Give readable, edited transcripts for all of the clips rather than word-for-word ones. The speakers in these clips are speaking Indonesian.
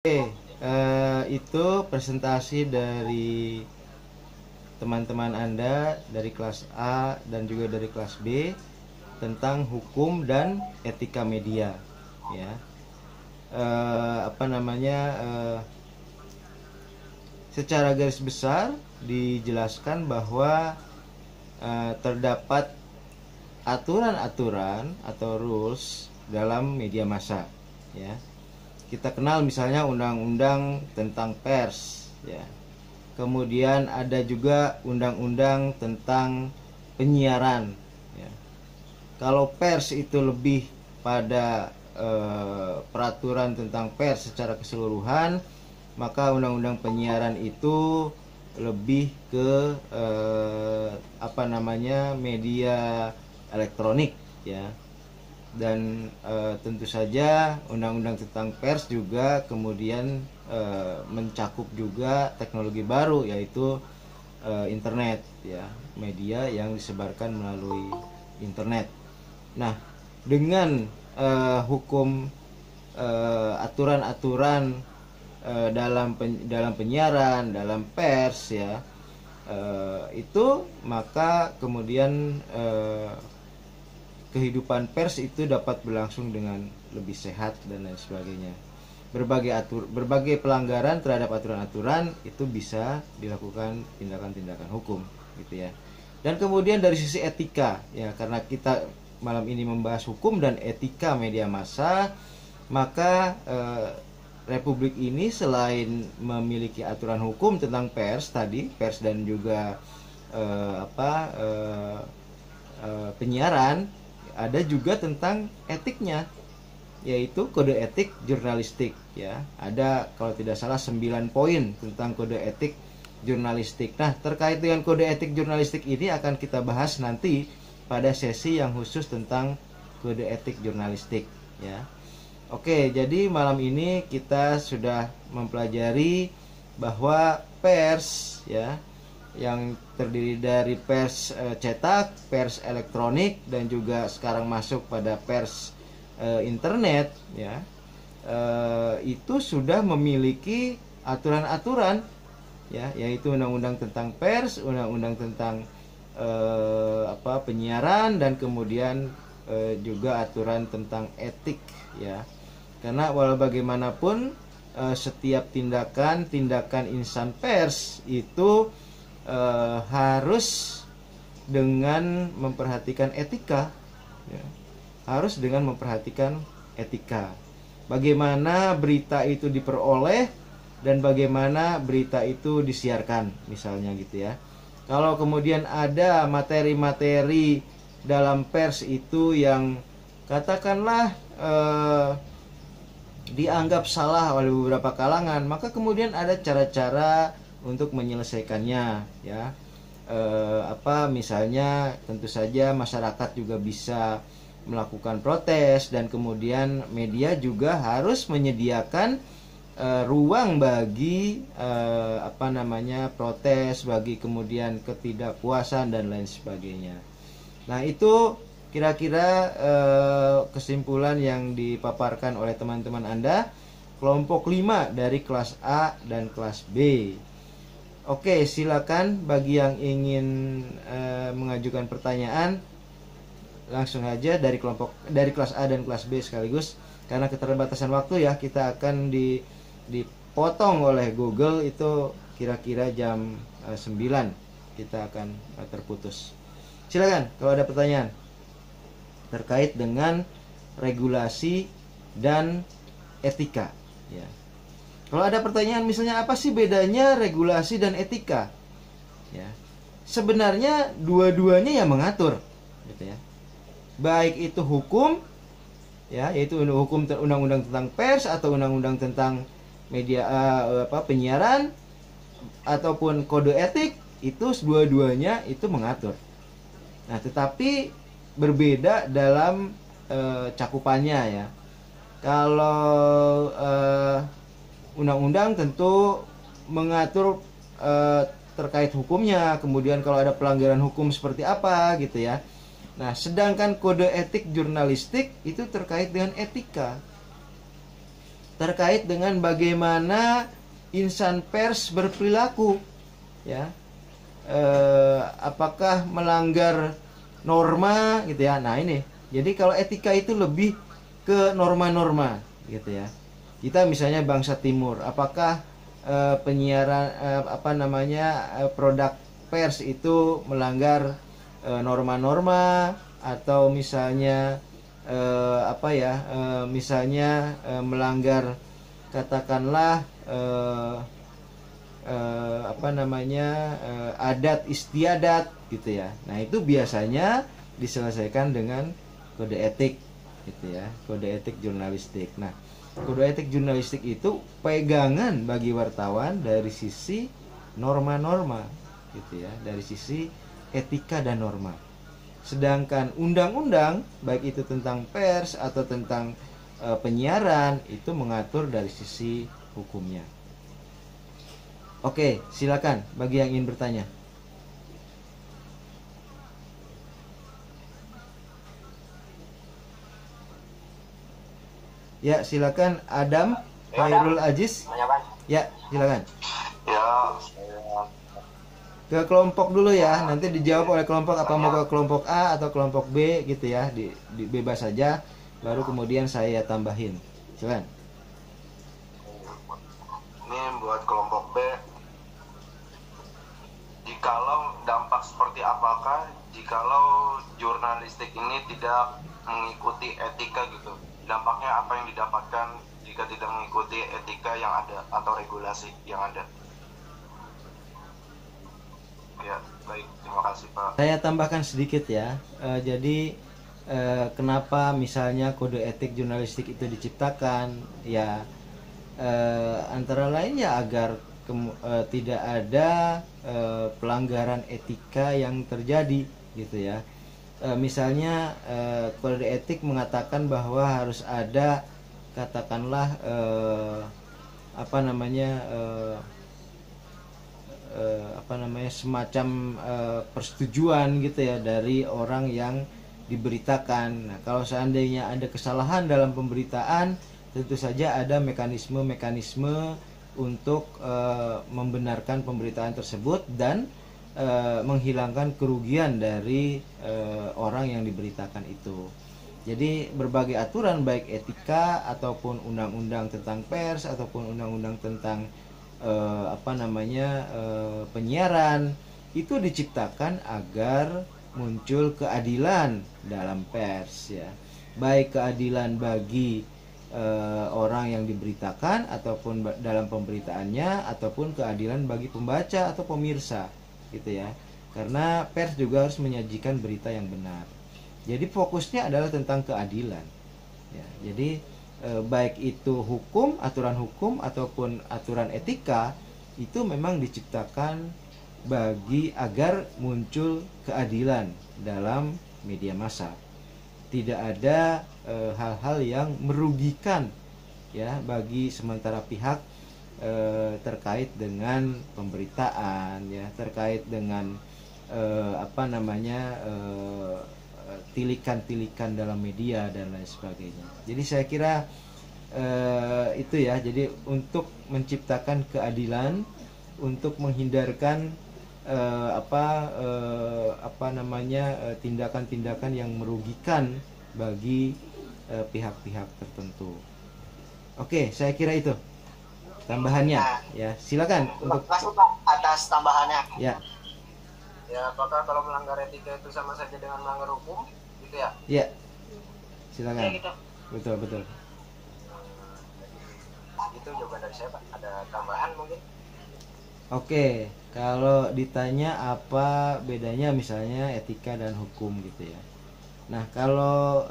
Oke, itu presentasi dari teman-teman Anda dari kelas A dan juga dari kelas B tentang hukum dan etika media, ya. Secara garis besar dijelaskan bahwa terdapat aturan-aturan atau rules dalam media massa, ya. Kita kenal misalnya undang-undang tentang pers, ya. Kemudian ada juga undang-undang tentang penyiaran, ya. Kalau pers itu lebih pada peraturan tentang pers secara keseluruhan, maka undang-undang penyiaran itu lebih ke media elektronik, ya. Dan tentu saja undang-undang tentang pers juga kemudian mencakup juga teknologi baru, yaitu internet, ya, media yang disebarkan melalui internet. Nah, dengan hukum aturan-aturan dalam penyiaran, dalam pers, ya, itu maka kemudian kehidupan pers itu dapat berlangsung dengan lebih sehat dan lain sebagainya. Berbagai pelanggaran terhadap aturan-aturan itu bisa dilakukan tindakan-tindakan hukum, gitu ya. Dan kemudian dari sisi etika, ya, karena kita malam ini membahas hukum dan etika media massa, maka Republik ini selain memiliki aturan hukum tentang pers tadi, pers dan juga penyiaran, ada juga tentang etiknya, yaitu kode etik jurnalistik, ya. Ada kalau tidak salah 9 poin tentang kode etik jurnalistik. Nah, terkait dengan kode etik jurnalistik ini akan kita bahas nanti pada sesi yang khusus tentang kode etik jurnalistik, ya. Oke, jadi malam ini kita sudah mempelajari bahwa pers, ya, yang terdiri dari pers cetak, pers elektronik, dan juga sekarang masuk pada pers internet, ya, itu sudah memiliki aturan-aturan, ya, yaitu undang-undang tentang pers, undang-undang tentang penyiaran, dan kemudian juga aturan tentang etik, ya. Karena walau bagaimanapun setiap tindakan insan pers itu harus dengan memperhatikan etika, ya. Harus dengan memperhatikan etika. Bagaimana berita itu diperoleh dan bagaimana berita itu disiarkan, misalnya, gitu ya. Kalau kemudian ada materi-materi dalam pers itu yang katakanlah dianggap salah oleh beberapa kalangan, maka kemudian ada cara-cara untuk menyelesaikannya, ya. Misalnya tentu saja masyarakat juga bisa melakukan protes, dan kemudian media juga harus menyediakan ruang bagi protes, bagi kemudian ketidakpuasan dan lain sebagainya. Nah, itu kira-kira kesimpulan yang dipaparkan oleh teman-teman Anda kelompok 5 dari kelas A dan kelas B. Oke, silakan bagi yang ingin mengajukan pertanyaan langsung aja dari kelas A dan kelas B sekaligus. Karena keterbatasan waktu, ya, kita akan dipotong oleh Google itu kira-kira jam 9 kita akan terputus. Silakan kalau ada pertanyaan terkait dengan regulasi dan etika, ya. Kalau ada pertanyaan misalnya apa sih bedanya regulasi dan etika, ya, sebenarnya dua-duanya yang mengatur, gitu ya. Baik itu hukum, ya, yaitu hukum undang-undang tentang pers atau undang-undang tentang media penyiaran, ataupun kode etik, itu dua-duanya itu mengatur. Nah, tetapi berbeda dalam cakupannya, ya. Kalau undang-undang tentu mengatur terkait hukumnya, kemudian kalau ada pelanggaran hukum seperti apa, gitu ya. Nah, sedangkan kode etik jurnalistik itu terkait dengan etika. terkait dengan bagaimana insan pers berperilaku, ya. Apakah melanggar norma gitu ya. Nah, ini. Jadi kalau etika itu lebih ke norma-norma gitu ya. Kita misalnya bangsa timur, apakah penyiaran produk pers itu melanggar norma-norma, atau misalnya misalnya melanggar, katakanlah adat istiadat gitu ya. Nah, itu biasanya diselesaikan dengan kode etik gitu ya, kode etik jurnalistik. Nah, kode etik jurnalistik itu pegangan bagi wartawan dari sisi norma-norma gitu ya, dari sisi etika dan norma. Sedangkan undang-undang baik itu tentang pers atau tentang penyiaran itu mengatur dari sisi hukumnya. Oke, silakan bagi yang ingin bertanya. Ya, silakan Adam Khairul Aziz. Ya, silakan. Ya, Ke kelompok dulu ya, nanti dijawab oleh kelompok, apa mau ke kelompok A atau kelompok B gitu ya, di bebas saja, baru kemudian saya tambahin. Silakan. ini buat kelompok B. Jikalau dampak seperti apakah jikalau jurnalistik ini tidak mengikuti etika gitu? Dampaknya apa yang didapatkan jika tidak mengikuti etika yang ada atau regulasi yang ada? Ya, baik. Terima kasih, Pak. Saya tambahkan sedikit ya. Jadi kenapa misalnya kode etik jurnalistik itu diciptakan? Ya, antara lain ya agar tidak ada pelanggaran etika yang terjadi gitu ya. Misalnya kode etik mengatakan bahwa harus ada, katakanlah semacam persetujuan gitu ya dari orang yang diberitakan. Nah, kalau seandainya ada kesalahan dalam pemberitaan, tentu saja ada mekanisme-mekanisme untuk membenarkan pemberitaan tersebut dan menghilangkan kerugian dari orang yang diberitakan itu. Jadi berbagai aturan baik etika ataupun undang-undang tentang pers ataupun undang-undang tentang penyiaran itu diciptakan agar muncul keadilan dalam pers ya. Baik keadilan bagi orang yang diberitakan ataupun dalam pemberitaannya, ataupun keadilan bagi pembaca atau pemirsa gitu ya. Karena pers juga harus menyajikan berita yang benar. Jadi fokusnya adalah tentang keadilan. Ya, jadi baik itu aturan hukum ataupun aturan etika itu memang diciptakan agar muncul keadilan dalam media massa. Tidak ada hal-hal yang merugikan ya bagi sementara pihak terkait dengan pemberitaan ya, terkait dengan tilikan-tilikan dalam media dan lain sebagainya. Jadi saya kira itu ya. Jadi untuk menciptakan keadilan, untuk menghindarkan tindakan-tindakan yang merugikan bagi pihak-pihak tertentu. Oke, saya kira itu tambahannya. Ya, silakan untuk atas tambahannya. Ya. Ya, apakah kalau melanggar etika itu sama saja dengan melanggar hukum? Gitu ya? Ya. Silakan. Ya, gitu. Betul. Itu jawaban dari saya, Pak. Ada tambahan mungkin? Oke, kalau ditanya apa bedanya misalnya etika dan hukum gitu ya. Nah, kalau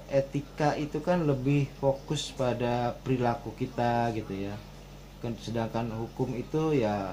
etika itu kan lebih fokus pada perilaku kita gitu ya. Sedangkan hukum itu ya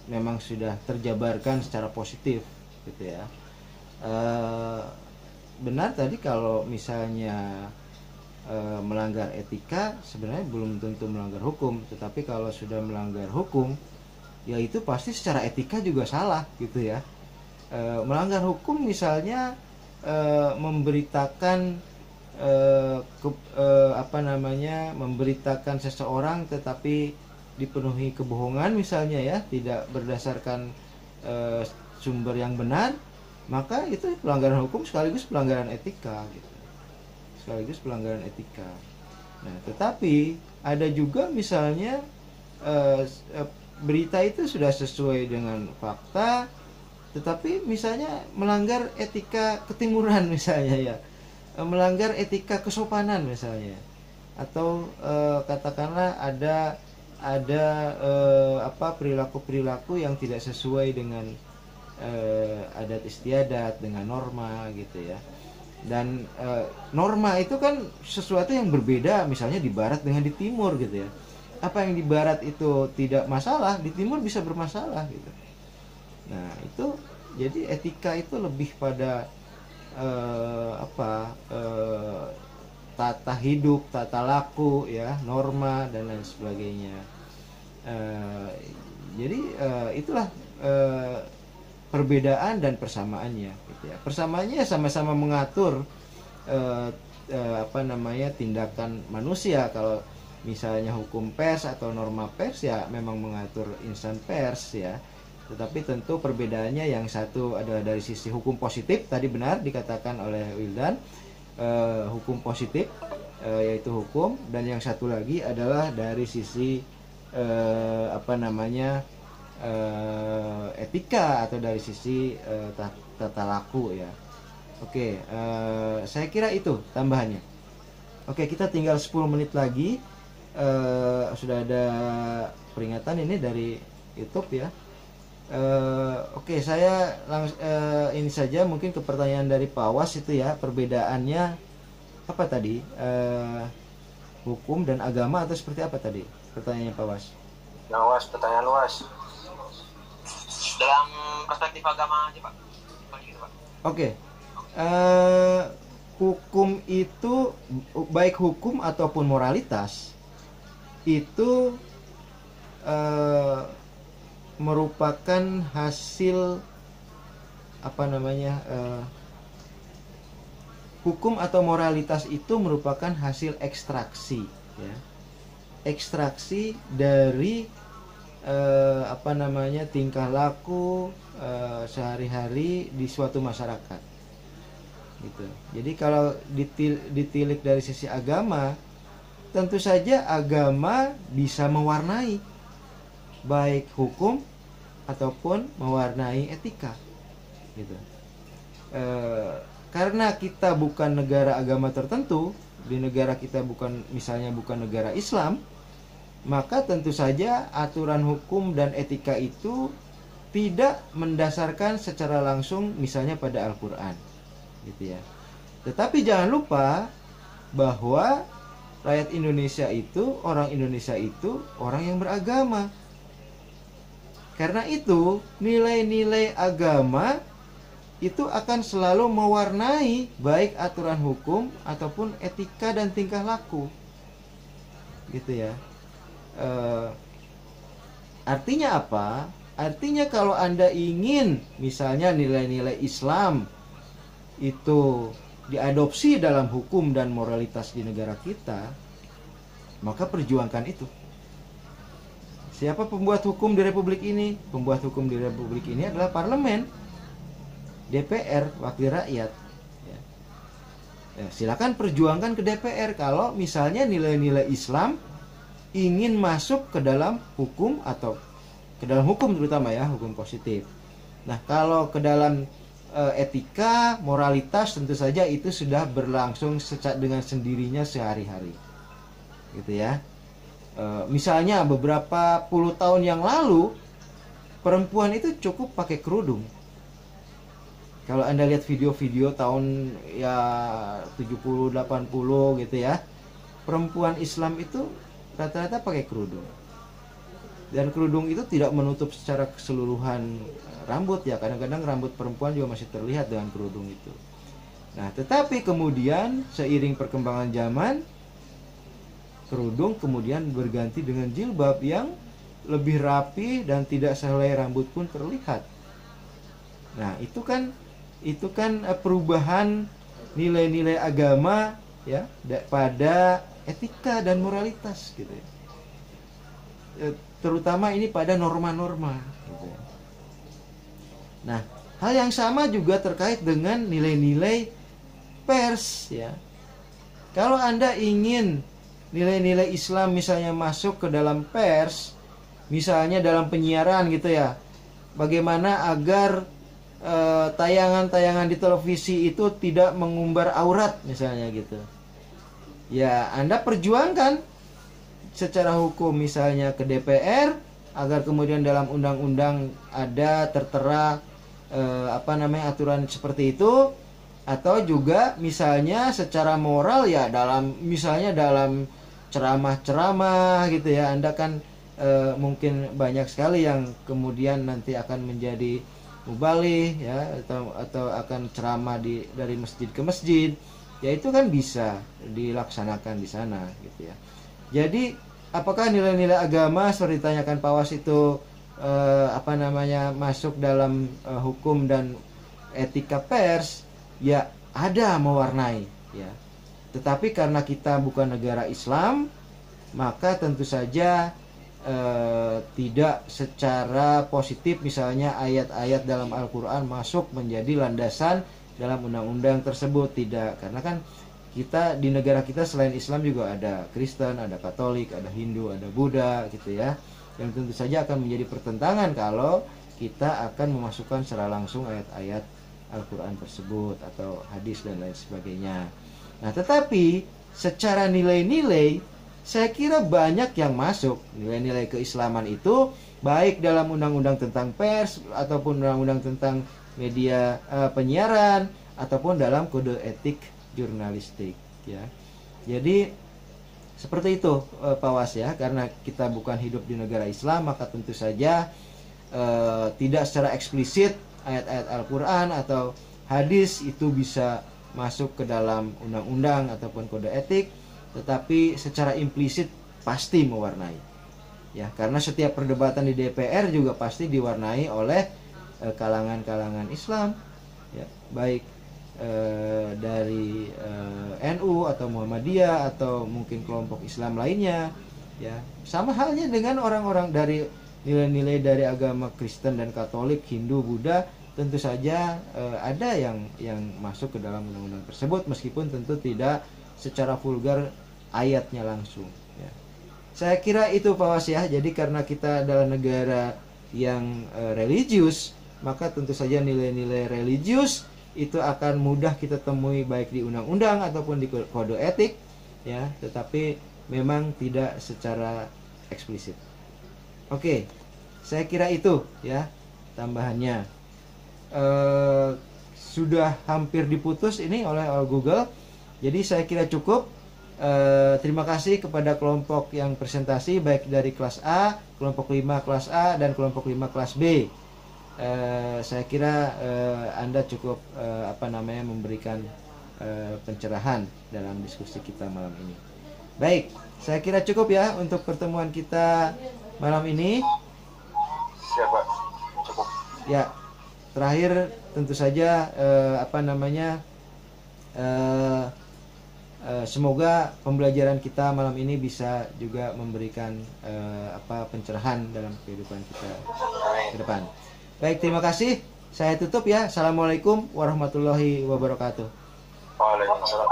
memang sudah terjabarkan secara positif gitu ya. Benar tadi kalau misalnya melanggar etika sebenarnya belum tentu melanggar hukum, tetapi kalau sudah melanggar hukum ya itu pasti secara etika juga salah gitu ya. Melanggar hukum misalnya memberitakan memberitakan seseorang tetapi dipenuhi kebohongan misalnya ya, tidak berdasarkan sumber yang benar, maka itu pelanggaran hukum sekaligus pelanggaran etika gitu. Sekaligus pelanggaran etika. Nah, tetapi ada juga misalnya berita itu sudah sesuai dengan fakta, tetapi misalnya melanggar etika ketimuran misalnya ya, melanggar etika kesopanan misalnya, atau katakanlah ada perilaku-perilaku yang tidak sesuai dengan adat istiadat, dengan norma gitu ya. Dan norma itu kan sesuatu yang berbeda misalnya di barat dengan di timur gitu ya. Apa yang di barat itu tidak masalah, di timur bisa bermasalah gitu. Nah, itu jadi etika itu lebih pada tata hidup, tata laku ya, norma dan lain sebagainya. Jadi itulah perbedaan dan persamaannya gitu ya. Persamaannya sama-sama mengatur tindakan manusia. Kalau misalnya hukum pers atau norma pers ya memang mengatur insan pers ya. Tetapi tentu perbedaannya, yang satu adalah dari sisi hukum positif, tadi benar dikatakan oleh Wildan, hukum positif yaitu hukum, dan yang satu lagi adalah dari sisi etika atau dari sisi tata laku ya. Oke, saya kira itu tambahannya. Oke, kita tinggal 10 menit lagi. Sudah ada peringatan ini dari YouTube ya. Oke, saya ini saja mungkin ke pertanyaan dari Pak Was itu ya, perbedaannya apa tadi? Hukum dan agama atau seperti apa tadi? Pertanyaannya Pak Was. Nah, Was, pertanyaan luas. Dalam perspektif agama aja Pak. Oke. Hukum itu, baik hukum ataupun moralitas itu merupakan hasil hukum atau moralitas itu merupakan hasil ekstraksi ya. Ekstraksi dari tingkah laku sehari-hari di suatu masyarakat gitu. Jadi kalau ditilik dari sisi agama, tentu saja agama bisa mewarnai baik hukum ataupun mewarnai etika gitu. Karena kita bukan negara agama tertentu, di negara kita bukan negara Islam, maka tentu saja aturan hukum dan etika itu tidak mendasarkan secara langsung misalnya pada Al-Quran gitu ya. Tetapi jangan lupa bahwa rakyat Indonesia itu, orang Indonesia itu orang yang beragama. Karena itu nilai-nilai agama itu akan selalu mewarnai baik aturan hukum ataupun etika dan tingkah laku gitu ya. Artinya apa? Artinya kalau Anda ingin misalnya nilai-nilai Islam itu diadopsi dalam hukum dan moralitas di negara kita, maka perjuangkan itu. Siapa pembuat hukum di Republik ini? Pembuat hukum di Republik ini adalah parlemen, DPR, wakil rakyat ya. Silakan perjuangkan ke DPR kalau misalnya nilai-nilai Islam ingin masuk ke dalam hukum, atau ke dalam hukum terutama ya, hukum positif. Nah, kalau ke dalam etika, moralitas, tentu saja itu sudah berlangsung dengan sendirinya sehari-hari gitu ya. Misalnya beberapa puluh tahun yang lalu perempuan itu cukup pakai kerudung. Kalau Anda lihat video-video tahun ya 70, 80 gitu ya, perempuan Islam itu rata-rata pakai kerudung. Dan kerudung itu tidak menutup secara keseluruhan rambut ya, kadang-kadang rambut perempuan juga masih terlihat dengan kerudung itu. Nah, tetapi kemudian seiring perkembangan zaman, kerudung kemudian berganti dengan jilbab yang lebih rapi dan tidak sehelai rambut pun terlihat. Nah, itu kan perubahan nilai-nilai agama ya pada etika dan moralitas gitu ya. Terutama ini pada norma-norma gitu ya. Nah, hal yang sama juga terkait dengan nilai-nilai pers ya. Kalau Anda ingin nilai-nilai Islam misalnya masuk ke dalam pers, misalnya dalam penyiaran gitu ya, bagaimana agar tayangan-tayangan di televisi itu tidak mengumbar aurat misalnya gitu. Ya, Anda perjuangkan secara hukum misalnya ke DPR agar kemudian dalam undang-undang ada tertera aturan seperti itu, atau juga misalnya secara moral ya misalnya dalam ceramah-ceramah gitu ya. Anda kan mungkin banyak sekali yang kemudian nanti akan menjadi mubalih ya, atau akan ceramah dari masjid ke masjid, ya itu kan bisa dilaksanakan di sana gitu ya. Jadi apakah nilai-nilai agama seperti ditanyakan Pak Was itu masuk dalam hukum dan etika pers? Ya ada mewarnai ya. Tetapi karena kita bukan negara Islam, maka tentu saja tidak secara positif misalnya ayat-ayat dalam Al-Quran masuk menjadi landasan dalam undang-undang tersebut, tidak. Karena kan kita di negara kita selain Islam juga ada Kristen, ada Katolik, ada Hindu, ada Buddha gitu ya, yang tentu saja akan menjadi pertentangan kalau kita akan memasukkan secara langsung ayat-ayat Al-Quran tersebut atau hadis dan lain sebagainya. Nah, tetapi secara nilai-nilai saya kira banyak yang masuk. Nilai-nilai keislaman itu baik dalam undang-undang tentang pers ataupun undang-undang tentang media penyiaran ataupun dalam kode etik jurnalistik ya. Jadi seperti itu Pak Was ya, karena kita bukan hidup di negara Islam, maka tentu saja tidak secara eksplisit ayat-ayat Al-Quran atau hadis itu bisa masuk ke dalam undang-undang ataupun kode etik, tetapi secara implisit pasti mewarnai ya, karena setiap perdebatan di DPR juga pasti diwarnai oleh kalangan-kalangan Islam ya, baik dari NU atau Muhammadiyah atau mungkin kelompok Islam lainnya ya. Sama halnya dengan orang-orang dari nilai-nilai dari agama Kristen dan Katolik, Hindu, Buddha, tentu saja ada yang masuk ke dalam undang-undang tersebut, meskipun tentu tidak secara vulgar ayatnya langsung ya. Saya kira itu Pak Was ya. Jadi karena kita adalah negara yang religius, maka tentu saja nilai-nilai religius itu akan mudah kita temui baik di undang-undang ataupun di kode etik ya, tetapi memang tidak secara eksplisit. Oke, saya kira itu ya tambahannya. Sudah hampir diputus ini oleh Google, jadi saya kira cukup. Terima kasih kepada kelompok yang presentasi baik dari kelas A, kelompok 5 kelas A dan kelompok 5 kelas B. Saya kira Anda cukup memberikan pencerahan dalam diskusi kita malam ini. Baik, saya kira cukup ya untuk pertemuan kita malam ini. Siapa? Cukup. Ya, terakhir tentu saja semoga pembelajaran kita malam ini bisa juga memberikan pencerahan dalam kehidupan kita ke depan. Baik, terima kasih. Saya tutup ya. Assalamualaikum warahmatullahi wabarakatuh. Waalaikumsalam.